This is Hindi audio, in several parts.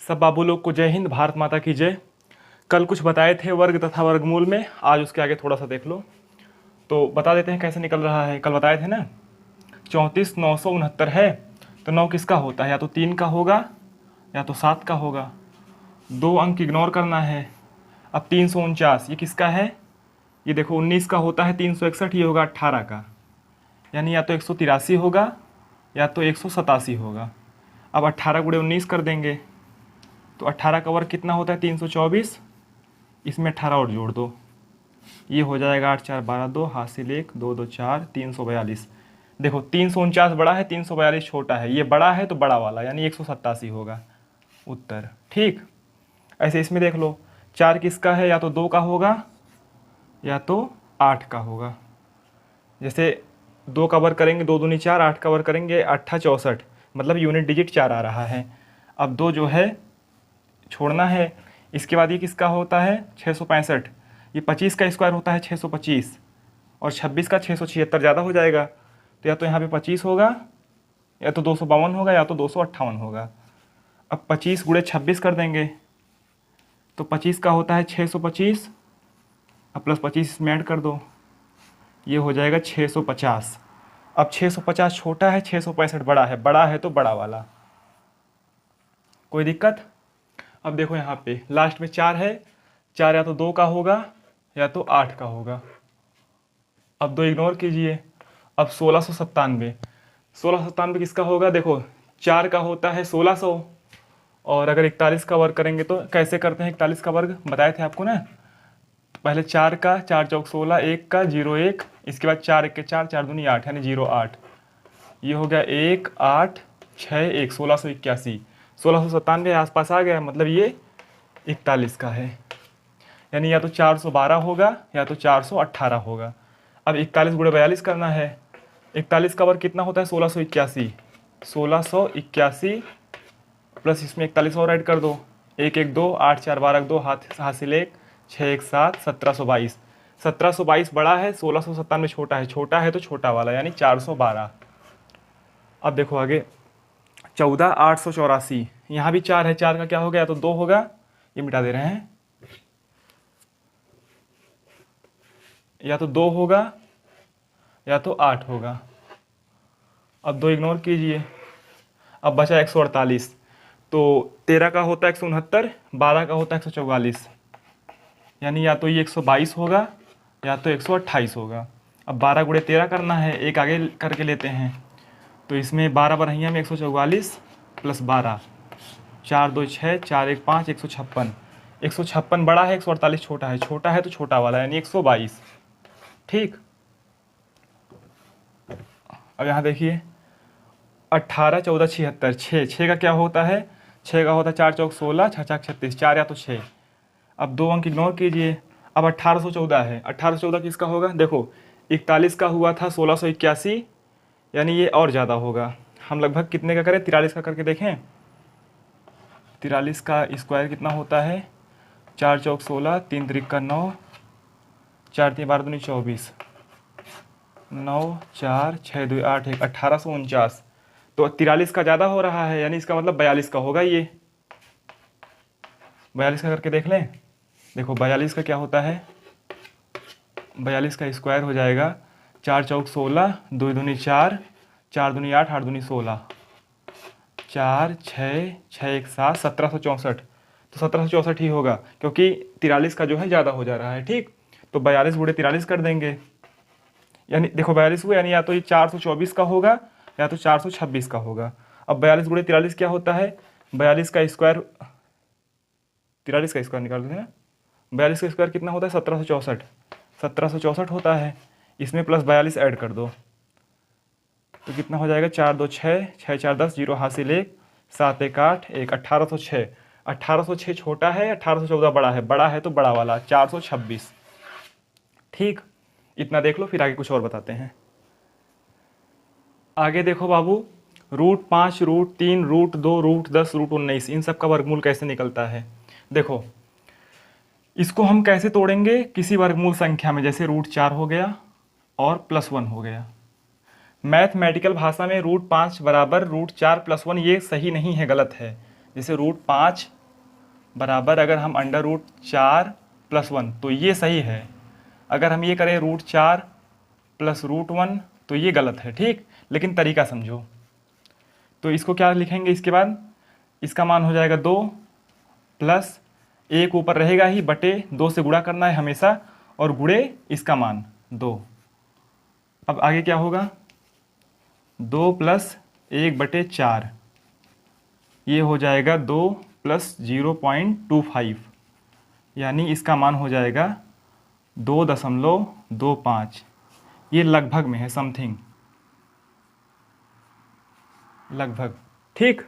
सब बाबू लोग को जय हिंद, भारत माता की जय। कल कुछ बताए थे वर्ग तथा वर्गमूल में, आज उसके आगे थोड़ा सा देख लो तो बता देते हैं कैसे निकल रहा है। कल बताए थे ना 34,969 है तो 9 किसका होता है, या तो 3 का होगा या तो 7 का होगा। 2 अंक इग्नोर करना है। अब 349 ये किसका है, ये देखो 19 का होता है। 361 ये होगा 18 का, यानी या तो 183 होगा या तो 187 होगा। अब 18 गुणे 19 कर देंगे तो 18 का वर्ग कितना होता है 324, इसमें 18 और जोड़ दो, ये हो जाएगा 8 4 12 2, हासिल 1 2 2 4 342। देखो 349 बड़ा है, 342 छोटा है। ये बड़ा है तो बड़ा वाला यानी 187 होगा उत्तर। ठीक, ऐसे इसमें देख लो 4 किसका है, या तो 2 का होगा या तो 8 का होगा। जैसे 2 का वर्ग करेंगे 2 दूनी 4, 8 का वर्ग करेंगे 8 64, मतलब यूनिट डिजिट 4 आ रहा है। अब 2 जो है छोड़ना है। इसके बाद ये किसका होता है 665, ये 25 का स्क्वायर होता है 625, और 26 का 676 ज़्यादा हो जाएगा तो या तो यहाँ पे 25 होगा या तो 252 होगा या तो 258 होगा। अब 25 गुणे 26 कर देंगे तो 25 का होता है 625, अब प्लस 25 इसमें ऐड कर दो, ये हो जाएगा 650। अब 650 छोटा है, 665 बड़ा है तो बड़ा वाला। कोई दिक्कत? अब देखो यहाँ पे लास्ट में 4 है, 4 या तो 2 का होगा या तो 8 का होगा। अब 2 इग्नोर कीजिए। अब 1697 किसका होगा, देखो 4 का होता है 1600, और अगर 41 का वर्ग करेंगे तो कैसे करते हैं 41 का वर्ग बताए थे आपको ना। पहले 4 का 4 चौक 16, 1 का 0 1, इसके बाद 4 1 के 4, 4 दूनी 8 यानी 0 8, ये हो गया 1 8 6 1, 1681। 1697 आसपास आ गया, मतलब ये 41 का है, यानी या तो 412 होगा या तो 418 होगा। अब 41 गुणे 42 करना है। 41 का वर्ग कितना होता है 1681, 1681 प्लस इसमें 41 और ऐड कर दो, 1 1 2 8 4 12 2, हासिल 1 6 1 7, 1722। 1722 बड़ा है, 1697 छोटा है तो छोटा वाला यानी 412। अब देखो आगे 14,884, यहाँ भी 4 है, 4 का क्या होगा, या तो 2 होगा, ये मिटा दे रहे हैं, या तो 2 होगा या तो 8 होगा। अब 2 इग्नोर कीजिए। अब बचा 148, तो 13 का होता है 169, 12 का होता है 144, यानी या तो ये 122 होगा या तो 128 होगा। अब 12 गुणे 13 करना है, एक आगे करके लेते हैं तो इसमें 12 बरहिया में 144 प्लस 12, 4 2 6 4 1 5, 156। 156 बड़ा है, 148 छोटा है तो छोटा वाला यानी 122। ठीक, अब यहाँ देखिए 18 14 76, 6 का क्या होता है, 6 का होता है 4 चौक 16, 6 6 36, 4 या तो 6। अब 2 अंक इग्नोर कीजिए। अब 1814 है, 1814 किसका होगा, देखो 41 का हुआ था 1681, यानी ये और ज़्यादा होगा। हम लगभग कितने का करें, 43 का करके देखें। 43 का स्क्वायर कितना होता है, 4 चौक 16, 3 त्रिक का 9, 4 3 12 दूनी 24, 9 4 6 2 8 1, 1849। तो 43 का ज़्यादा हो रहा है, यानी इसका मतलब 42 का होगा। ये 42 का करके देख लें। देखो 42 का क्या होता है, 42 का स्क्वायर हो जाएगा 4 चौक 16, 2 दूनी 4, 4 दूनी 8, 8 दूनी 16, 4 6 6 1 7, 1764। तो 1764 ही होगा, क्योंकि 43 का जो है ज़्यादा हो जा रहा है। ठीक, तो 42 गुणे 43 कर देंगे, यानी देखो 42 हुआ, यानी या तो ये 424 का होगा या तो 426 का होगा। अब 42 गुणे 43 क्या होता है, 42 का स्क्वायर, 43 का स्क्वायर निकाल देते हैं। 42 का स्क्वायर कितना होता है 1764, 1764 होता है। इसमें प्लस 42 ऐड कर दो तो कितना हो जाएगा, 4 2 6 6 4 10, 0 हासिल 1 7 1 8 1, 1806। 1806 छोटा है, 1814 बड़ा है तो बड़ा वाला 426। ठीक, इतना देख लो, फिर आगे कुछ और बताते हैं। आगे देखो बाबू, √5, √3, √2, √10, √19, इन सब का वर्गमूल कैसे निकलता है। देखो इसको हम कैसे तोड़ेंगे, किसी वर्गमूल संख्या में, जैसे √4 हो गया और +1 हो गया। मैथमेटिकल भाषा में √5 बराबर √4 + 1, ये सही नहीं है, गलत है। जैसे √5 बराबर, अगर हम अंडर रूट 4+1 तो ये सही है, अगर हम ये करें √4 + √1 तो ये गलत है, ठीक। लेकिन तरीका समझो। तो इसको क्या लिखेंगे, इसके बाद इसका मान हो जाएगा 2 प्लस 1 ऊपर रहेगा ही, बटे 2 से गुणा करना है हमेशा, और गुणे इसका मान 2। अब आगे क्या होगा, 2 + 1/4, ये हो जाएगा 2 + 0.25, यानी इसका मान हो जाएगा 2.25। ये लगभग में है, समथिंग, लगभग, ठीक।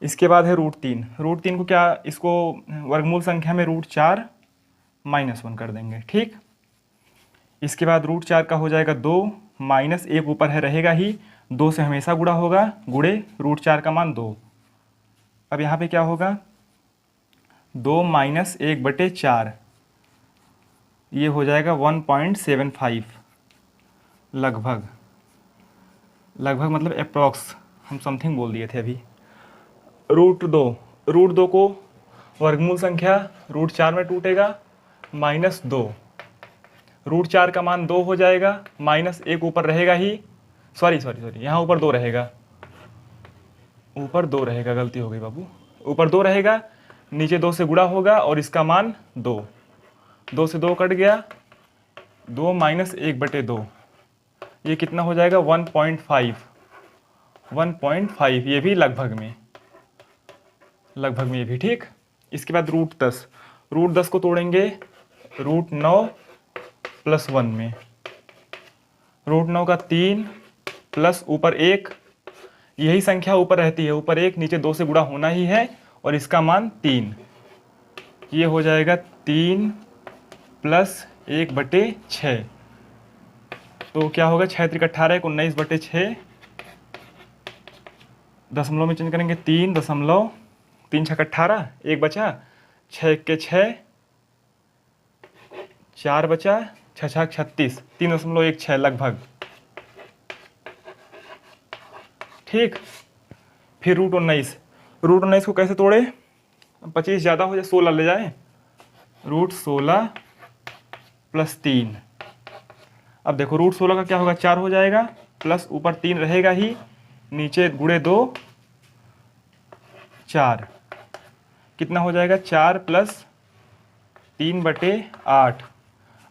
इसके बाद है √3। √3 को क्या, इसको वर्गमूल संख्या में √4 - 1 कर देंगे, ठीक। इसके बाद √4 का हो जाएगा 2 - 1 ऊपर है रहेगा ही, 2 से हमेशा गुणा होगा, गुणे √4 का मान 2। अब यहाँ पे क्या होगा, 2 - 1/4, ये हो जाएगा 1.75, लगभग, लगभग मतलब अप्रॉक्स, हम समथिंग बोल दिए थे अभी। √2 को वर्गमूल संख्या √4 में टूटेगा, -2, √4 का मान 2 हो जाएगा, -1 ऊपर रहेगा ही, सॉरी, यहाँ ऊपर 2 रहेगा, ऊपर 2 रहेगा, गलती हो गई बाबू, ऊपर 2 रहेगा, नीचे 2 से गुणा होगा और इसका मान 2, 2 से 2 कट गया, 2 - 1/2, ये कितना हो जाएगा, 1.5, ये भी लगभग में, ये भी, ठीक। इसके बाद √10 को तोड़ेंगे √9 + 1 में, √9 का 3 प्लस ऊपर 1, यही संख्या ऊपर रहती है, ऊपर 1 नीचे 2 से गुणा होना ही है, और इसका मान 3, ये हो जाएगा 3 + 1/6, तो क्या होगा, 6 × 3 = 18, 19/6, दशमलव में चेंज करेंगे 3 दशमलव, 3 × 6 = 18, 1 बचा, 6 × 1 = 6, 4 बचा, 6 × 6 = 36, 3.16 लगभग, ठीक। फिर √19 को कैसे तोड़े, 25 ज़्यादा हो जाए, 16 ले जाए, √16 + 3, अब देखो √16 का क्या होगा, 4 हो जाएगा, प्लस ऊपर 3 रहेगा ही, नीचे गुणे 2, 4, कितना हो जाएगा, 4 + 3/8,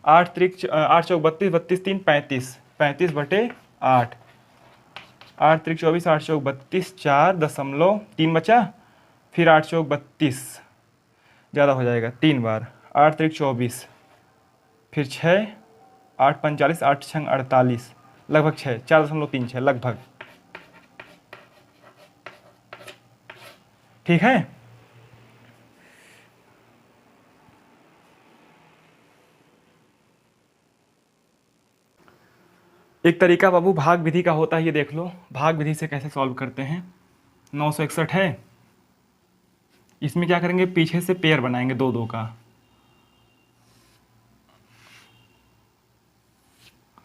8 त्रिक 8 चौक 32, 32 3 35, 35/8, 8 त्रिक 24, 8 चौक 32, 4.3 बचा, फिर 8 चौक 32, ज़्यादा हो जाएगा 3 बार, 8 त्रिक 24, फिर 6, 8 45, 8 छंग 48, लगभग 6, 4.36 लगभग, ठीक है। एक तरीका बाबू भाग विधि का होता है, ये देख लो, भाग विधि से कैसे सॉल्व करते हैं। 961 है, इसमें क्या करेंगे, पीछे से पेयर बनाएंगे 2-2 का।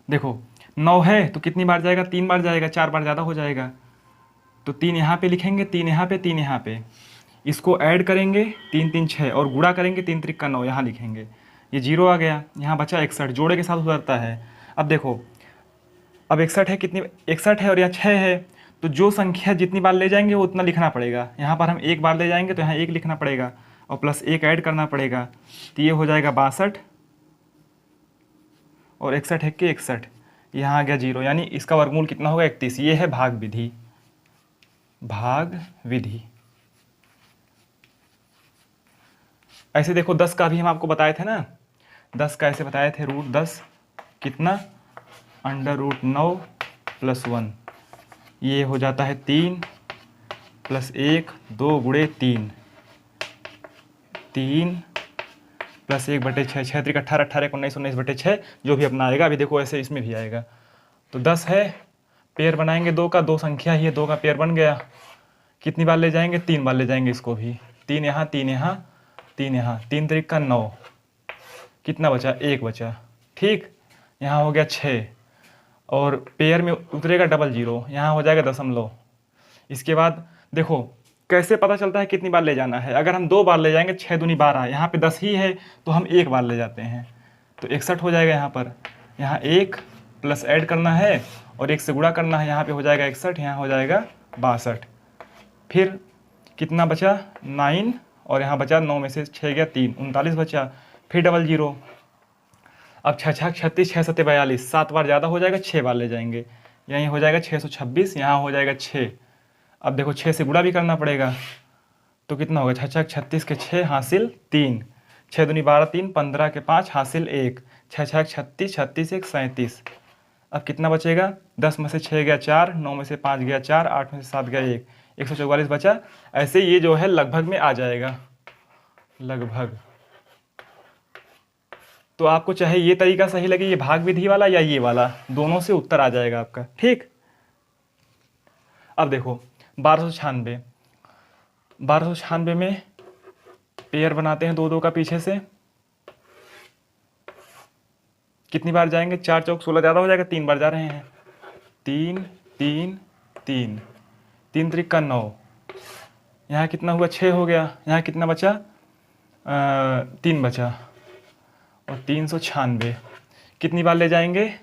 देखो 9 है तो कितनी बार जाएगा, 3 बार जाएगा, 4 बार ज़्यादा हो जाएगा, तो 3 यहाँ पे लिखेंगे, 3 यहाँ पे, 3 यहाँ पे, इसको ऐड करेंगे, 3 3 6, और गुणा करेंगे, 3 त्रिक का 9 यहाँ लिखेंगे, ये 0 आ गया, यहाँ बचा 61, जोड़े के साथ उतरता है। अब देखो, अब 61 है, कितनी 61 है और यहाँ 6 है, तो जो संख्या जितनी बार ले जाएंगे वो उतना लिखना पड़ेगा। यहाँ पर हम 1 बार ले जाएंगे तो यहाँ 1 लिखना पड़ेगा, और प्लस 1 ऐड करना पड़ेगा, तो ये हो जाएगा 62, और 61 है कि 61, यहाँ आ गया 0, यानी इसका वर्गमूल कितना होगा, 31। ये है भाग विधि, भाग विधि। ऐसे देखो 10 का भी हम आपको बताए थे ना, 10 का ऐसे बताए थे, √10 कितना, √9 + 1, ये हो जाता है 3 + 1, 2 गुणे 3, 3 + 1/6, 6 त्रिक 18, 18 × 19, 19/6, जो भी अपना आएगा। अभी देखो ऐसे इसमें भी आएगा, तो 10 है, पेयर बनाएंगे 2 का, 2 संख्या ही है, 2 का पेयर बन गया, कितनी बार ले जाएंगे, 3 बार ले जाएंगे इसको भी, 3 यहाँ, 3 यहाँ, 3 यहाँ, 3 त्रिक का 9, कितना बचा, 1 बचा, ठीक। यहाँ हो गया 6, और पेयर में उतरेगा 00, यहाँ हो जाएगा दशमलव। इसके बाद देखो कैसे पता चलता है कितनी बार ले जाना है? अगर हम 2 बार ले जाएंगे 6 दूनी 12, यहाँ पे 10 ही है तो हम 1 बार ले जाते हैं, तो 61 हो जाएगा यहाँ पर। यहाँ 1 प्लस ऐड करना है और 1 से गुणा करना है, यहाँ पे हो जाएगा 61, यहाँ हो जाएगा 62। फिर कितना बचा? 9 और यहाँ बचा 9 में से 6 गया 3, 39 बचा। फिर डबल जीरो। अब 6 छक 36, 6 सत्ते 42, 7 बार ज़्यादा हो जाएगा, 6 बार ले जाएंगे, यहीं हो जाएगा 626, यहाँ हो जाएगा 6। अब देखो 6 से गुणा भी करना पड़ेगा, तो कितना होगा? 6 छक 36 के 6 हासिल 3, 6 दूनी 12 3, 15 के 5 हासिल 1, 6 छक 36, 36 1 37। अब कितना बचेगा? 10 में से 6 गया 4, 9 में से 5 गया 4, 8 में से 7 गया 1, 144 बचा। ऐसे ये जो है लगभग में आ जाएगा, लगभग। तो आपको चाहे ये तरीका सही लगे, ये भाग विधि वाला या ये वाला, दोनों से उत्तर आ जाएगा आपका, ठीक। अब देखो 1296, 1296 में पेयर बनाते हैं 2 2 का पीछे से। कितनी बार जाएंगे? 4 चौक 16 ज़्यादा हो जाएगा, 3 बार जा रहे हैं, 3 3 3, 3 त्रिक का 9, यहाँ कितना हुआ? 6 हो गया, यहाँ कितना बचा? 3 बचा, और 396 कितनी बार ले जाएंगे?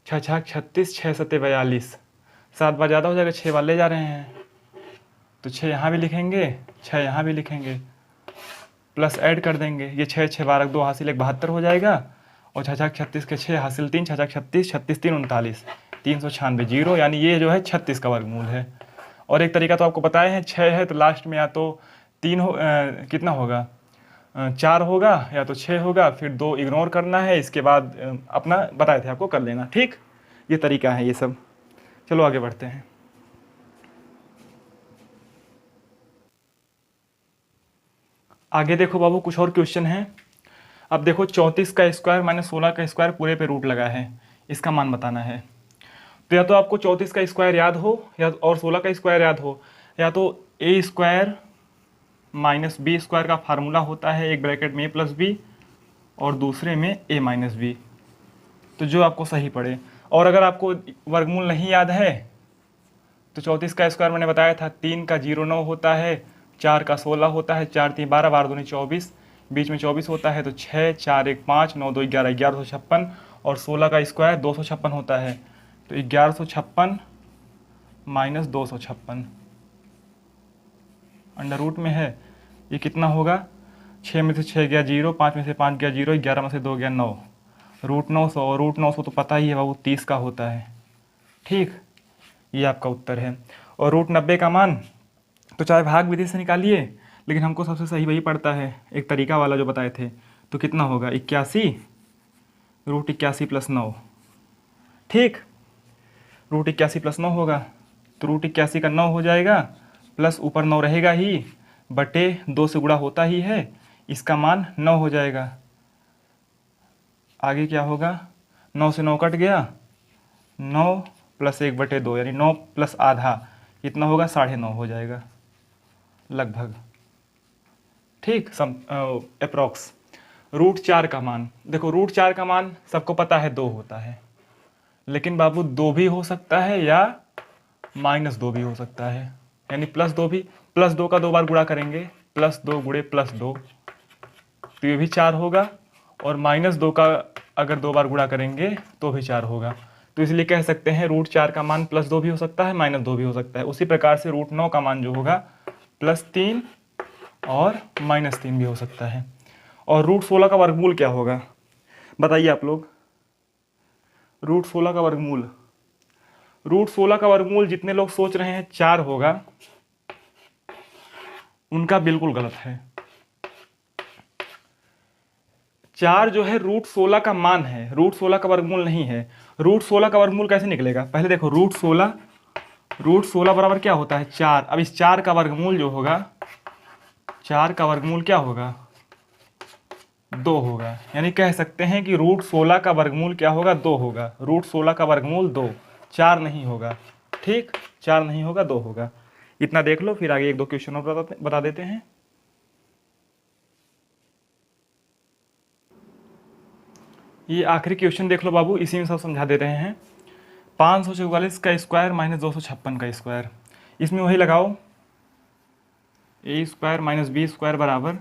6 छक 36, 6 सत्ते 42, 7 बार ज़्यादा हो जाएगा, 6 बार ले जा रहे हैं, तो 6 यहाँ भी लिखेंगे, 6 यहाँ भी लिखेंगे, प्लस ऐड कर देंगे, ये 6 6 12 2 हासिल 1 72 हो जाएगा, और 6 छक 36 के 6 हासिल 3, 6 छक 36, 36 3 39, 396 जीरो, यानी ये जो है 36 का वर्गमूल है। और एक तरीका तो आपको बताए हैं, 6 है तो लास्ट में या तो 3 हो, कितना होगा? 4 होगा या तो 6 होगा, फिर 2 इग्नोर करना है, इसके बाद अपना बताए थे आपको कर लेना, ठीक। ये तरीका है ये सब। चलो आगे बढ़ते हैं। आगे देखो बाबू, कुछ और क्वेश्चन है। अब देखो 34 का स्क्वायर माइनस 16 का स्क्वायर पूरे पे रूट लगा है, इसका मान बताना है। तो या तो आपको 34 का स्क्वायर याद हो या और 16 का स्क्वायर याद हो, या तो ए स्क्वायर माइनस बी स्क्वायर का फार्मूला होता है, एक ब्रैकेट में ए प्लस बी और दूसरे में ए माइनस बी, तो जो आपको सही पड़े। और अगर आपको वर्गमूल नहीं याद है तो 34 का स्क्वायर मैंने बताया था, 3 का 0 9 होता है, 4 का 16 होता है, 4 3 12, 12 दूनी 24, बीच में 24 होता है, तो 6 4 1 5, 9 2 11, 1156, और 16 का स्क्वायर 256 होता है, तो 1156 माइनस 256 अंडर रूट में है, ये कितना होगा? 6 में से 6 गया 0, 5 में से 5 गया 0, 11 में से 2 गया 9, रूट 900, और रूट 900 तो पता ही है बाबू 30 का होता है, ठीक। ये आपका उत्तर है। और रूट 90 का मान तो चाहे भाग विधि से निकालिए, लेकिन हमको सबसे सही वही पड़ता है, एक तरीका वाला जो बताए थे। तो कितना होगा? 81 रूट 81 प्लस 9, ठीक। रूट 81 प्लस 9 होगा, तो रूट 81 का 9 हो जाएगा, प्लस ऊपर 9 रहेगा ही, बटे 2 से गुणा होता ही है, इसका मान 9 हो जाएगा। आगे क्या होगा? 9 से 9 कट गया, 9 प्लस 1 बटे 2, यानी 9 प्लस आधा, कितना होगा? 9.5 हो जाएगा लगभग, ठीक। अप्रॉक्स। रूट 4 का मान देखो, रूट 4 का मान सबको पता है 2 होता है, लेकिन बाबू 2 भी हो सकता है या माइनस 2 भी हो सकता है, यानी प्लस 2 भी। प्लस 2 का 2 बार गुणा करेंगे, प्लस 2 गुणे प्लस 2, तो ये भी 4 होगा, और माइनस 2 का अगर 2 बार गुणा करेंगे तो भी 4 होगा। तो इसलिए कह सकते हैं रूट 4 का मान प्लस 2 भी हो सकता है, माइनस 2 भी हो सकता है। उसी प्रकार से रूट 9 का मान जो होगा प्लस 3 और माइनस 3 भी हो सकता है। और रूट 16 का वर्गमूल क्या होगा बताइए आप लोग? रूट 16 का वर्गमूल, रूट 16 का वर्गमूल जितने लोग सोच रहे हैं 4 होगा, उनका बिल्कुल गलत है। 4 जो है रूट 16 का मान है, रूट 16 का वर्गमूल नहीं है। रूट 16 का वर्गमूल कैसे निकलेगा? पहले देखो, रूट 16 बराबर क्या होता है? 4। अब इस 4 का वर्गमूल जो होगा, 4 का वर्गमूल क्या होगा? 2 होगा। यानी कह सकते हैं कि रूट 16 का वर्गमूल क्या होगा? 2 होगा। रूट 16 का वर्गमूल 2, 4 नहीं होगा, ठीक। 4 नहीं होगा, 2 होगा। इतना देख लो, फिर आगे 1 2 क्वेश्चन और बता देते हैं। ये आखिरी क्वेश्चन देख लो बाबू, इसी में सब समझा दे रहे हैं। 544 का स्क्वायर माइनस 256 का स्क्वायर, इसमें वही लगाओ, ए स्क्वायर माइनस बी स्क्वायर बराबर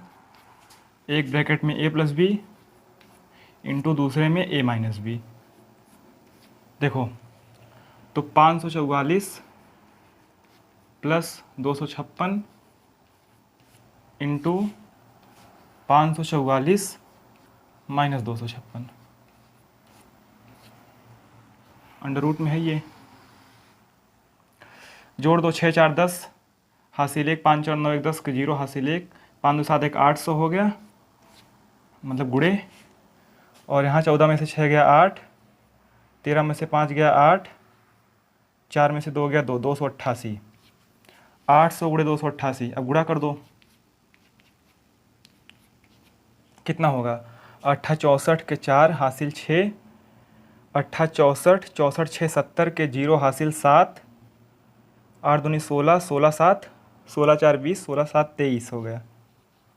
एक ब्रैकेट में ए प्लस बी इंटू दूसरे में ए माइनस बी। देखो तो 544 plus 256 into 544 minus 256 under root में है ये। जोड़ दो, 6 4 10 हासिल 1, 5 4 9 1 10 के 0 हासिल 1, 5 2 7 1 800 हो गया, मतलब गुड़े। और यहाँ 14 में से 6 गया 8, 13 में से 5 गया 8, 4 में से 2 गया 2, 288। 800 गुड़े 288, अब गुड़ा कर दो कितना होगा। 8 64 के 4 हासिल 6, 8 64 64 6 70 के 0 हासिल 7, 8 दूनी 16, 16 7 16 4 20, 16 7 23 हो गया,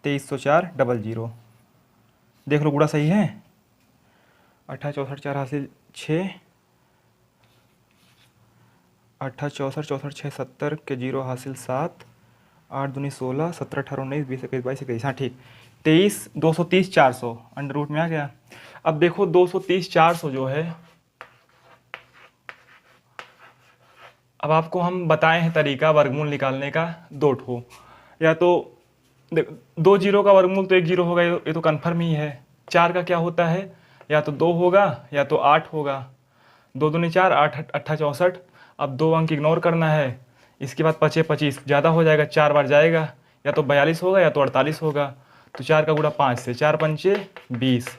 2304 00। देख लो गुड़ा सही है। 8 64 4 हासिल 6, 8 64 64 6 70 के 0 हासिल 7, 8 दूनी 16, 17 18 19 20 21 22 21, हाँ ठीक, 23 230 400 अंडर रूट में आ गया। अब देखो 230 400 जो है, अब आपको हम बताए हैं तरीका वर्गमूल निकालने का दो ठो, या तो दो जीरो का वर्गमूल तो एक जीरो होगा, ये तो कन्फर्म ही है। 4 का क्या होता है, या तो 2 होगा या तो 8 होगा। 2 दूनी 4, 8 8 64। अब 2 अंक इग्नोर करना है, इसके बाद 25 25 ज़्यादा हो जाएगा, 4 बार जाएगा, या तो 42 होगा या तो 48 होगा। तो 4 का गुणा 5 से, 4 पंचे 20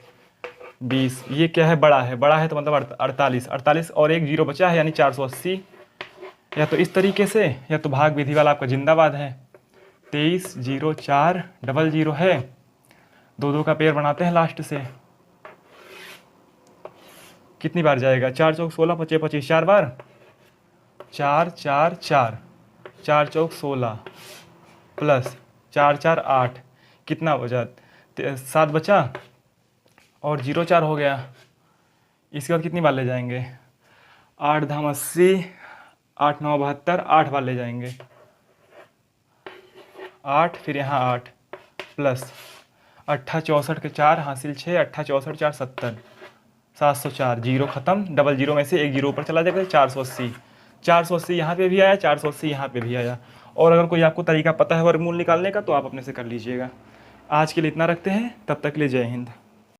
20, ये क्या है, बड़ा है तो मतलब 48 48 और एक जीरो बचा है यानी 480। या तो इस तरीके से, या तो भाग विधि वाला आपका जिंदाबाद है। 23 0 4 00 है, 2 2 का पेयर बनाते हैं लास्ट से। कितनी बार जाएगा, 4 चौक 16 25 25, 4 बार, 4 4 4, 4 चौक 16 प्लस 4 4 8, कितना बचा, 7 बचा और 0 4 हो गया। इसके बाद कितनी बार ले जाएंगे, 8 धाम 80, 8 9 72, 8 बार ले जाएंगे। 8 फिर यहाँ 8 प्लस 8 64 के 4 हासिल 6, 8 64 4 70, 704, 0 खत्म, 00 में से एक जीरो ऊपर चला जाएगा, 480। 480 यहाँ पे भी आया, 480 यहाँ पे भी आया। और अगर कोई आपको तरीका पता है वर्गमूल निकालने का तो आप अपने से कर लीजिएगा। आज के लिए इतना रखते हैं, तब तक के लिए जय हिंद।